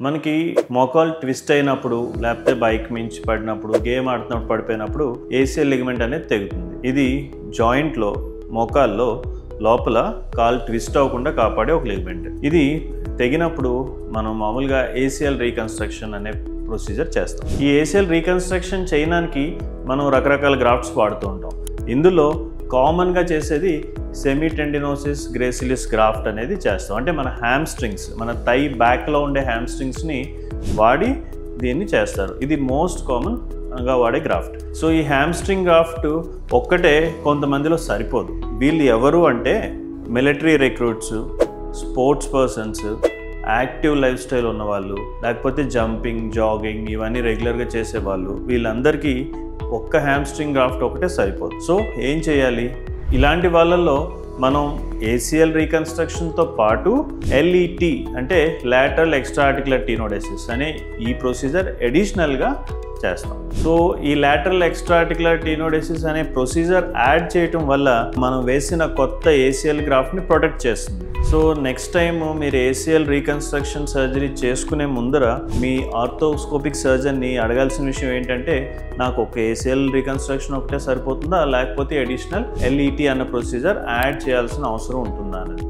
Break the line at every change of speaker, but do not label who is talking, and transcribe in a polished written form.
మనకి మోకాలు ట్విస్ట్ అయినప్పుడు లేకపోతే బైక్ మించి పడినప్పుడు గేమ్ ఆడుతున్నప్పుడు పడిపోయినప్పుడు ఏసీఎల్ లిగమెంట్ అనేది తెగుతుంది. ఇది జాయింట్లో మోకాల్లో లోపల కాలు ట్విస్ట్ అవ్వకుండా కాపాడే ఒక లిగమెంట్. ఇది తెగినప్పుడు మనం మామూలుగా ఏసీఎల్ రీకన్స్ట్రక్షన్ అనే ప్రొసీజర్ చేస్తాం. ఈ ఏసీఎల్ రీకన్స్ట్రక్షన్ చేయడానికి మనం రకరకాల గ్రాఫ్ట్స్ వాడుతూ ఉంటాం. ఇందులో కామన్గా చేసేది సెమీ టెండినోసిస్ గ్రేసిలిస్ గ్రాఫ్ట్ అనేది చేస్తాం. అంటే మన హ్యామ్స్ట్రింగ్స్, మన థై బ్యాక్లో ఉండే హ్యామ్స్ట్రింగ్స్ని వాడి దీన్ని చేస్తారు. ఇది మోస్ట్ కామన్గా వాడే గ్రాఫ్ట్. సో ఈ హ్యామ్స్ట్రింగ్ గ్రాఫ్ట్ ఒక్కటే కొంతమందిలో సరిపోదు. వీళ్ళు ఎవరు అంటే military recruits, sports persons, active life style ఉన్నవాళ్ళు, లేకపోతే జంపింగ్, జాగింగ్ ఇవన్నీ రెగ్యులర్గా చేసేవాళ్ళు, వీళ్ళందరికీ ఒక్క హ్యామ్స్ట్రింగ్ గ్రాఫ్ట్ ఒకటే సరిపోదు. సో ఏం చేయాలి? ఇలాంటి వాళ్ళల్లో మనం ఏసీఎల్ రీకన్స్ట్రక్షన్తో పాటు ఎల్ఈటీ అంటే లాటరల్ ఎక్స్ట్రా ఆర్టిక్యులర్ టెనోడెసిస్ అనే ఈ ప్రొసీజర్ అడిషనల్గా చేస్తాం. సో ఈ లాటరల్ ఎక్స్ట్రా ఆర్టిక్యులర్ టెనోడెసిస్ అనే ప్రొసీజర్ యాడ్ చేయటం వల్ల మనం వేసిన కొత్త ఏసీఎల్ గ్రాఫ్ట్ని ప్రొటెక్ట్ చేస్తుంది. సో నెక్స్ట్ టైం మీరు ఏసీఎల్ రీకన్స్ట్రక్షన్ సర్జరీ చేసుకునే ముందర మీ ఆర్థోస్కోపిక్ సర్జన్ని అడగాల్సిన విషయం ఏంటంటే, నాకు ఒక ఏసీఎల్ రీకన్స్ట్రక్షన్ ఒకటే సరిపోతుందా, లేకపోతే అడిషనల్ ఎల్ఈటీ అన్న ప్రొసీజర్ యాడ్ చేయాల్సిన అవసరం ఉంటుందా అనేది.